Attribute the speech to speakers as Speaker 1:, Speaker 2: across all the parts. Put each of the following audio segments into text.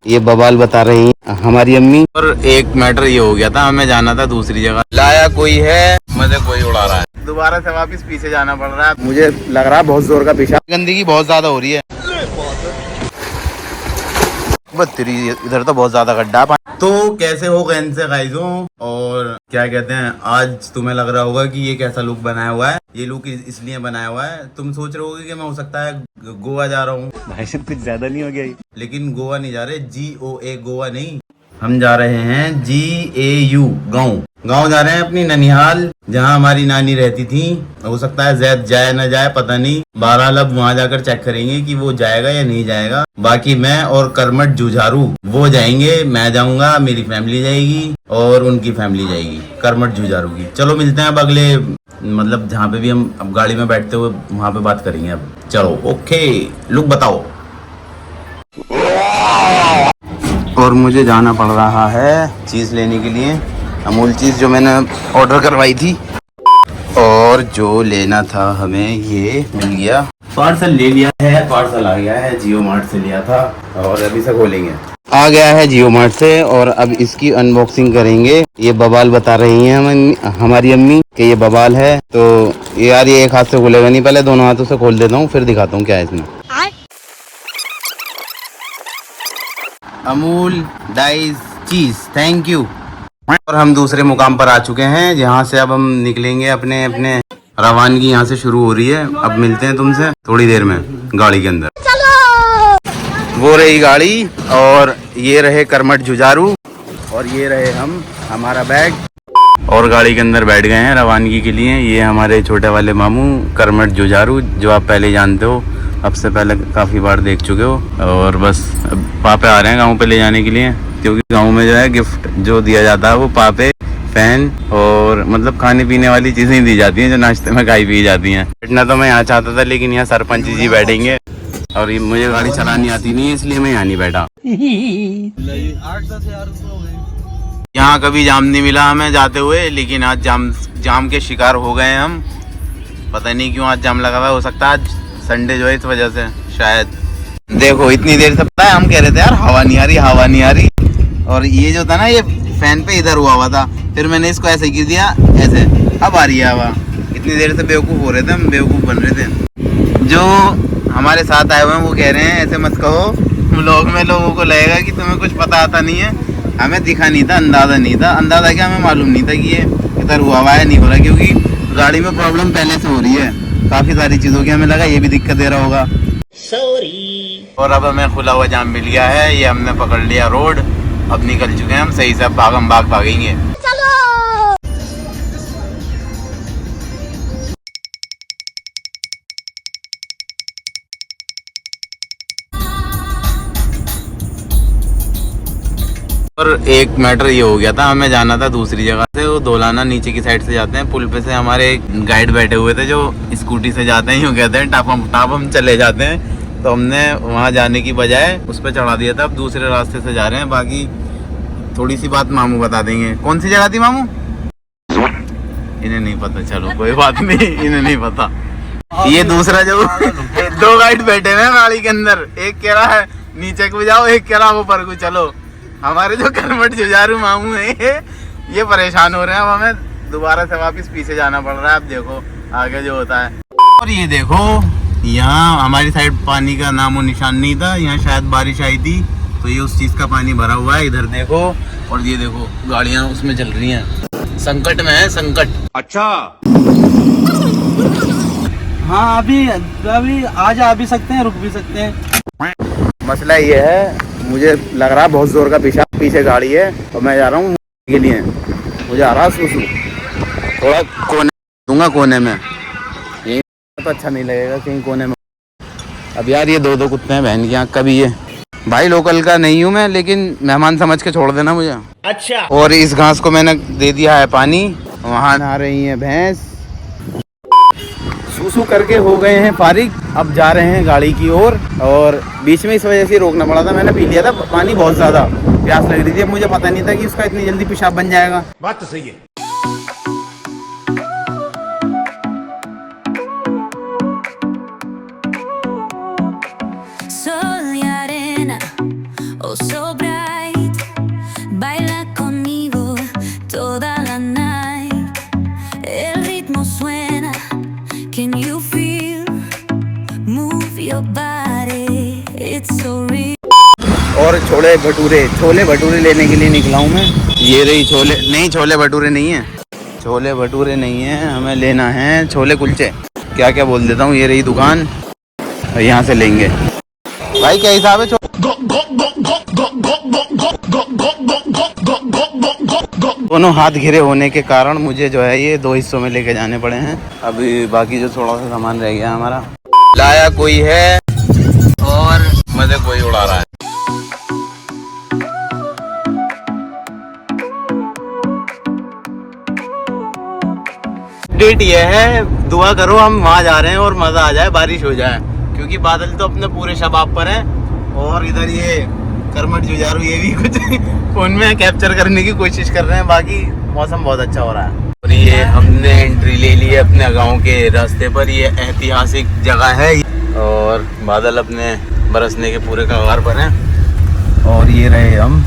Speaker 1: ये बवाल बता रही हैं हमारी अम्मी। और एक मैटर ये हो गया था, हमें जाना था दूसरी जगह, लाया कोई है, मजे कोई उड़ा रहा है, दोबारा से वापस पीछे जाना पड़ रहा है। मुझे लग रहा है बहुत जोर का पेशाब, गंदगी बहुत ज्यादा हो रही है। बत्तरी इधर तो बहुत ज्यादा गड्ढा है। तो कैसे हो गैन से गाइजों, और क्या कहते हैं, आज तुम्हें लग रहा होगा कि ये कैसा लुक बनाया हुआ है। ये लुक इसलिए बनाया हुआ है, तुम सोच रहे होगे कि मैं हो सकता है गोवा जा रहा हूँ। भाई साहब कुछ ज्यादा नहीं हो गया ये? लेकिन गोवा नहीं जा रहे, GOA गोवा नहीं, हम जा रहे हैं GAU गाँव। गाँव जा रहे हैं अपनी ननिहाल, जहाँ हमारी नानी रहती थी। हो सकता है जैद जाए न जाए पता नहीं, बहरहाल अब वहाँ जाकर चेक करेंगे कि वो जाएगा या नहीं जाएगा। बाकी मैं और करमट जुझारू वो जाएंगे, मैं जाऊंगा, मेरी फैमिली जाएगी और उनकी फैमिली जाएगी करमट जुझारू की। चलो मिलते हैं अब अगले, मतलब जहाँ पे भी हम अब गाड़ी में बैठते हुए वहाँ पे बात करेंगे अब। चलो ओके, लुक बताओ। और मुझे जाना पड़ रहा है चीज़ लेने के लिए, अमूल चीज़ जो मैंने ऑर्डर करवाई थी। और जो लेना था हमें ये मिल गया, पार्सल ले लिया है, पार्सल आ गया है, जियो मार्ट से लिया था और अभी से खोलेंगे। आ गया है जियो मार्ट से और अब इसकी अनबॉक्सिंग करेंगे। ये बवाल बता रही हैं हमारी अम्मी कि ये बवाल है, तो यार ये एक हाथ से खोलेगा नहीं, पहले दोनों हाथों से खोल देता हूँ फिर दिखाता हूँ क्या है इसमें। अमूल डाइस चीज, थैंक यू। और हम दूसरे मुकाम पर आ चुके हैं, जहाँ से अब हम निकलेंगे अपने अपने रवानगी यहाँ से शुरू हो रही है। अब मिलते हैं तुमसे थोड़ी देर में गाड़ी के अंदर। वो रही गाड़ी और ये रहे करमट जुझारू और ये रहे हम, हमारा बैग, और गाड़ी के अंदर बैठ गए हैं रवानगी के लिए। ये हमारे छोटे वाले मामू करमट जुझारू, जो आप पहले जानते हो, अब से पहले काफ़ी बार देख चुके हो। और बस अब पापे आ रहे हैं गाँव पे ले जाने के लिए, क्योंकि गाँव में जो है गिफ्ट जो दिया जाता है वो पापे, फैन और मतलब खाने पीने वाली चीज़ें दी जाती हैं जो नाश्ते में खाई पी जाती हैं। बैठना तो मैं यहाँ चाहता था, लेकिन यहाँ सरपंच जी बैठेंगे और ये मुझे गाड़ी चलानी आती नहीं है, इसलिए मैं यहाँ नहीं बैठा। यहाँ कभी जाम नहीं मिला हमें जाते हुए, लेकिन आज जाम के शिकार हो गए हम। पता नहीं क्यों आज जाम लगा हुआ है, हो सकता है आज संडे जो है इस वजह से शायद। देखो इतनी देर से पता है हम कह रहे थे यार हवा नहीं आ रही, हवा नहीं आ रही, और ये जो था ना ये फैन पे इधर हुआ था, फिर मैंने इसको ऐसे गिर दिया ऐसे, अब आ रही है हवा। इतनी देर से बेवकूफ़ हो रहे थे हम, बेवकूफ़ बन रहे थे। जो हमारे साथ आए हुए हैं वो कह रहे हैं ऐसे मत कहो, व्लॉग में लोगों को लगेगा कि तुम्हें कुछ पता आता नहीं है। हमें दिखा नहीं था, अंदाज़ा नहीं था, अंदाज़ा क्या हमें मालूम नहीं था कि ये इधर हुआ है नहीं हो रहा, क्योंकि गाड़ी में प्रॉब्लम पहले से हो रही है काफ़ी सारी चीज़ों की। हमें लगा ये भी दिक्कत दे रहा होगा, सॉरी। और अब हमें खुला हुआ जाम मिल गया है, ये हमने पकड़ लिया रोड, अब निकल चुके हैं हम सही से, भागम भाग भागेंगे। और एक मैटर ये हो गया था, हमें जाना था दूसरी जगह से, वो दोलाना नीचे की साइड से जाते हैं, पुल पे से हमारे गाइड बैठे हुए थे जो स्कूटी से जाते हैं, यूँ कहते हैं टापम चले जाते हैं। तो हमने वहाँ जाने की बजाय उस पर चढ़ा दिया था, अब दूसरे रास्ते से जा रहे हैं। बाकी थोड़ी सी बात मामू बता देंगे। कौन सी जगह थी मामू? इन्हें नहीं पता, चलो कोई बात नहीं, इन्हें नहीं पता। ये दूसरा जो दो गाइड बैठे हुए हैं गाड़ी के अंदर, एक कह रहा है नीचे को जाओ, एक कह रहा है ऊपर को चलो। हमारे जो करमट जुझारू मामू है ये परेशान हो रहे हैं, अब हमें दोबारा से वापस पीछे जाना पड़ रहा है। अब देखो आगे जो होता है। और ये देखो यहाँ हमारी साइड पानी का नामो निशान नहीं था, यहाँ शायद बारिश आई थी तो ये उस चीज का पानी भरा हुआ है। इधर देखो, और ये देखो गाड़ियाँ उसमें चल रही हैं, संकट में है, संकट। अच्छा
Speaker 2: हाँ, अभी आज आ भी सकते हैं, रुक भी सकते हैं।
Speaker 1: मसला ये है, मुझे लग रहा है बहुत जोर का पेशाब, पीछे गाड़ी है और मैं जा रहा हूँ के लिए, मुझे आ रहा सुसु, थोड़ा कोने दूंगा, कोने में, यही तो अच्छा नहीं लगेगा कहीं कोने में। अब यार ये दो कुत्ते हैं बहन की आँख का भी, ये भाई लोकल का नहीं हूँ मैं, लेकिन मेहमान समझ के छोड़ देना मुझे। अच्छा। और इस घास को मैंने दे दिया है पानी, वहाँ नहा रही है भैंस, सुसु करके हो गए हैं फारिग, अब जा रहे हैं गाड़ी की ओर। और बीच में इस वजह से रोकना पड़ा था, मैंने पी लिया था पानी, बहुत ज़्यादा प्यास लग रही थी, मुझे पता नहीं था कि उसका इतनी जल्दी पेशाब बन जाएगा। बात तो सही है। Sol y arena, oh so
Speaker 3: It's so real.
Speaker 1: और छोले भटूरे लेने के लिए निकला हूँ मैं। ये रही छोले भटूरे नहीं है, छोले भटूरे नहीं है, हमें लेना है छोले कुलचे। क्या क्या बोल देता हूँ, ये रही दुकान, यहाँ से लेंगे। भाई क्या हिसाब है? दोनों हाथ घिरे होने के कारण मुझे जो है ये 2 हिस्सों में लेके जाने पड़े हैं। अभी बाकी जो थोड़ा सा सामान रह गया हमारा, लाया कोई है और मजे कोई उड़ा रहा है। डेट ये है, दुआ करो हम वहाँ जा रहे हैं और मजा आ जाए, बारिश हो जाए, क्योंकि बादल तो अपने पूरे शबाब पर हैं। और इधर ये करमट जुझारू ये भी कुछ फोन में कैप्चर करने की कोशिश कर रहे हैं। बाकी मौसम बहुत अच्छा हो रहा है। और ये हमने एंट्री ले ली है अपने गांव के रास्ते पर। ये ऐतिहासिक जगह है और बादल अपने बरसने के पूरे कगार पर हैं। और ये रहे हम,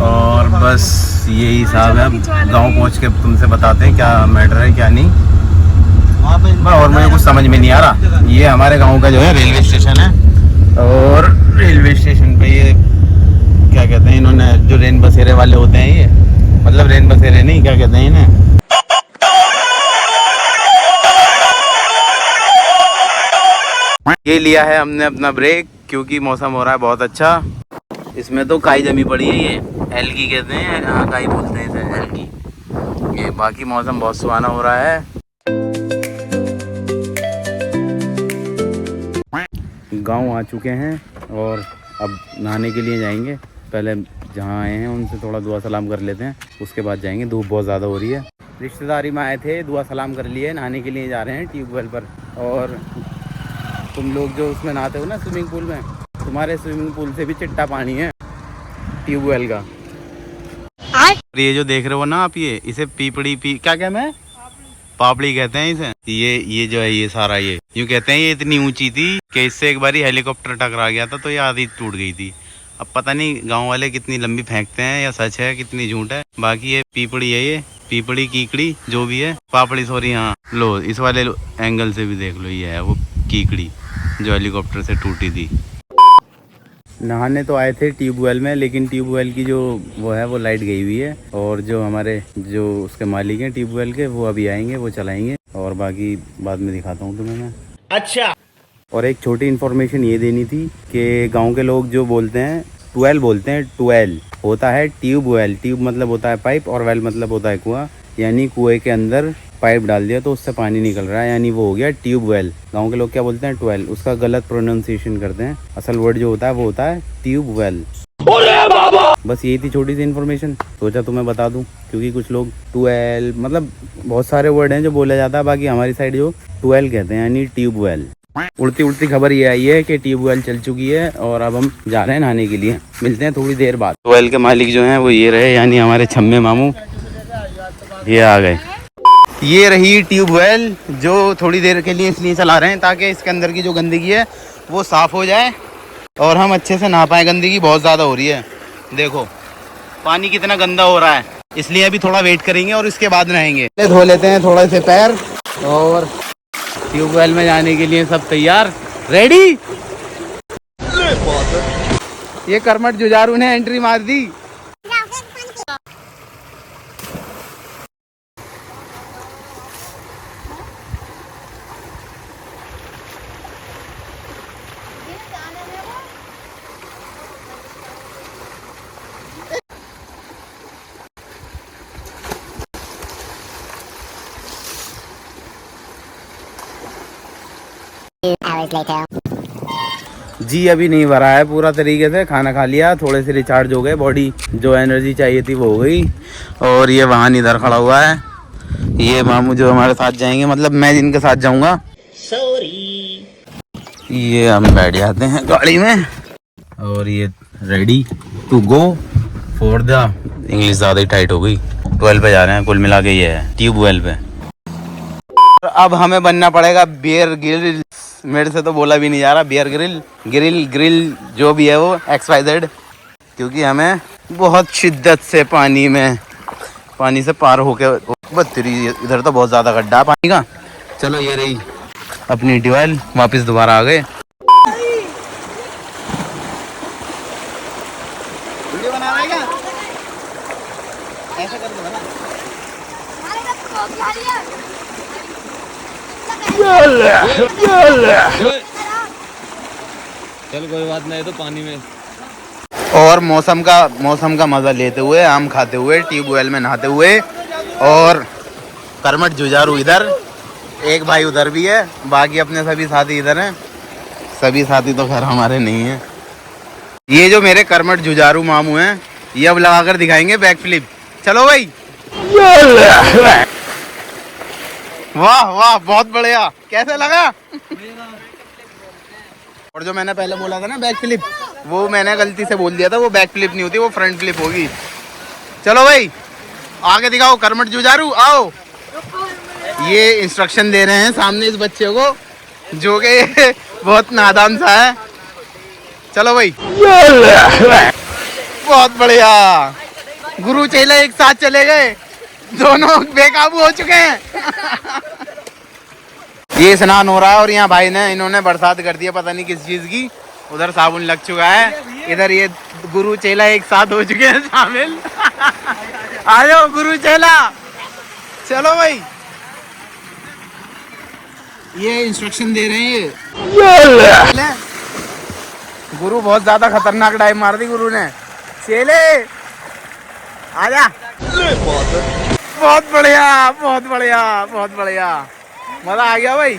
Speaker 1: और बस यही हिसाब है। अब गांव पहुंच के तुमसे बताते हैं क्या मैटर है क्या नहीं। और मुझे कुछ समझ में नहीं आ रहा। ये हमारे गांव का जो है रेलवे स्टेशन है, और रेलवे स्टेशन पे ये क्या कहते हैं इन्होंने, जो रेन बसेरे वाले होते हैं, ये मतलब रेन बसेरे नहीं, क्या कहते हैं इन्हें, ये लिया है हमने अपना ब्रेक, क्योंकि मौसम हो रहा है बहुत अच्छा। इसमें तो काई जमी पड़ी है, ये एल्गी कहते हैं, हाँ काई बोलते हैं इसे, एल्गी। ये बाकी मौसम बहुत सुहाना हो रहा है। गांव आ चुके हैं और अब नहाने के लिए जाएंगे। पहले जहां आए हैं उनसे थोड़ा दुआ सलाम कर लेते हैं, उसके बाद जाएंगे। धूप बहुत ज़्यादा हो रही है। रिश्तेदारी में आए थे, दुआ सलाम कर लिए, नहाने के लिए जा रहे हैं ट्यूबवेल पर। और तुम लोग जो उसमें नहाते हो ना स्विमिंग पूल में, तुम्हारे स्विमिंग पूल से भी चिट्टा पानी है ट्यूबवेल का। ये जो देख रहे हो ना आप, ये इसे क्या कहते हैं, पापड़ी कहते हैं इसे। ये जो है ये सारा ये यूँ कहते हैं, ये इतनी ऊंची थी कि इससे एक बारी हेलीकॉप्टर टकरा गया था तो ये आधी टूट गई थी। अब पता नहीं गांव वाले कितनी लंबी फेंकते हैं या सच है कितनी झूठ है। बाकी ये पीपड़ी है, ये पीपड़ी कीकड़ी जो भी है, पापड़ी सॉरी, हाँ लो इस वाले एंगल से भी देख लो, ये है वो कीकड़ी जो हेलीकॉप्टर से टूटी थी। नहाने तो आए थे ट्यूबवेल में, लेकिन ट्यूबवेल की जो वो है वो लाइट गई हुई है। और जो हमारे जो उसके मालिक हैं ट्यूबवेल के, वो अभी आएंगे, वो चलाएंगे, और बाकी बाद में दिखाता हूँ तुम्हें मैं। अच्छा। और एक छोटी इन्फॉर्मेशन ये देनी थी कि गांव के लोग जो बोलते हैं ट्वेल बोलते हैं, ट्वेल होता है ट्यूबवेल। ट्यूब मतलब होता है पाइप और वेल मतलब होता है कुआं, यानी कुएं के अंदर पाइप डाल दिया तो उससे पानी निकल रहा है, यानी वो हो गया ट्यूबवेल। गांव के लोग क्या बोलते हैं, ट्वेल, उसका गलत प्रोनाउंसिएशन करते हैं। असल वर्ड जो होता है वो होता है ट्यूबवेल। बस यही थी छोटी सी इन्फॉर्मेशन, सोचा तुम्हें बता दूं, क्योंकि कुछ लोग ट्वेल मतलब बहुत सारे वर्ड हैं जो बोला जाता है, बाकी हमारी साइड जो ट्वेल कहते हैं यानी ट्यूबवेल। उड़ती खबर ये आई है कि ट्यूबवेल चल चुकी है और अब हम जा रहे हैं नहाने के लिए। मिलते हैं थोड़ी देर बाद। ट्वेल के मालिक जो हैं वो ये रहे, यानी हमारे छम्मे मामू, ये आ गए। ये रही ट्यूबवेल जो थोड़ी देर के लिए इसलिए चला रहे हैं ताकि इसके अंदर की जो गंदगी है वो साफ़ हो जाए और हम अच्छे से नहा पाएँ। गंदगी बहुत ज़्यादा हो रही है, देखो पानी कितना गंदा हो रहा है, इसलिए अभी थोड़ा वेट करेंगे और इसके बाद नहाएंगे। धो लेते हैं थोड़े से पैर, और ट्यूबवेल में जाने के लिए सब तैयार, रेडी। ये करमट जुझारू ने एंट्री मार दी। जी अभी नहीं भरा है पूरा तरीके से, खाना खा लिया, थोड़े से रिचार्ज हो गए, बॉडी जो एनर्जी चाहिए थी वो हो गई। और ये वाहन इधर खड़ा हुआ है, ये मामू जो हमारे साथ जाएंगे, मतलब मैं जिनके साथ जाऊंगा, सॉरी, ये हम बैठ जाते हैं गाड़ी में और ये ready to go for the, English ज़्यादा ही टाइट हो गई, 12 पे जा रहे हैं कुल मिला के, ये है ट्यूबवेल पे। अब हमें बनना पड़ेगा बियर ग्रिल, मेरे से तो बोला भी नहीं जा रहा, बियर ग्रिल जो भी है वो XYZ, क्योंकि हमें बहुत शिद्दत से पानी से पार होके बत्तरी, इधर तो बहुत ज़्यादा गड्ढा पानी का। चलो ये रही अपनी ट्यूबवेल, वापस दोबारा आ गए।
Speaker 2: ऐसा कर दो ना।
Speaker 3: चल कोई बात नहीं, तो पानी में।
Speaker 1: और मौसम का मजा लेते हुए, आम खाते हुए, ट्यूबवेल में नहाते हुए, और करमट जुझारू इधर, एक भाई उधर भी है, बाकी अपने सभी साथी इधर हैं। सभी साथी तो खैर हमारे नहीं हैं। ये जो मेरे करमट जुझारू मामू हैं, ये अब लगा कर दिखाएंगे बैक फ्लिप। चलो भाई। वाह वाह, बहुत बढ़िया। कैसे लगा? और जो मैंने पहले बोला था ना बैक फ्लिप, वो मैंने गलती से बोल दिया था, वो बैक फ्लिप नहीं होती, वो फ्रंट फ्लिप होगी। चलो भाई आगे दिखाओ करमट जुझारू, आओ। ये इंस्ट्रक्शन दे रहे हैं सामने इस बच्चे को, जो कि बहुत नादान सा है। चलो भाई। बहुत बढ़िया, गुरु चेला एक साथ चले गए, दोनों बेकाबू हो चुके हैं। ये स्नान हो रहा है और यहाँ भाई ने इन्होंने बरसात कर दिया, पता नहीं किस चीज की। उधर साबुन लग चुका है, इधर ये गुरु चेला एक साथ हो चुके हैं शामिल। आ जाओ गुरु चेला, चलो भाई। ये इंस्ट्रक्शन दे रहे हैं ये। गुरु बहुत ज्यादा खतरनाक डाइव मार दी गुरु ने। चेले आजा। बहुत बढ़िया, बहुत बढ़िया, बहुत बढ़िया, मजा आ गया भाई।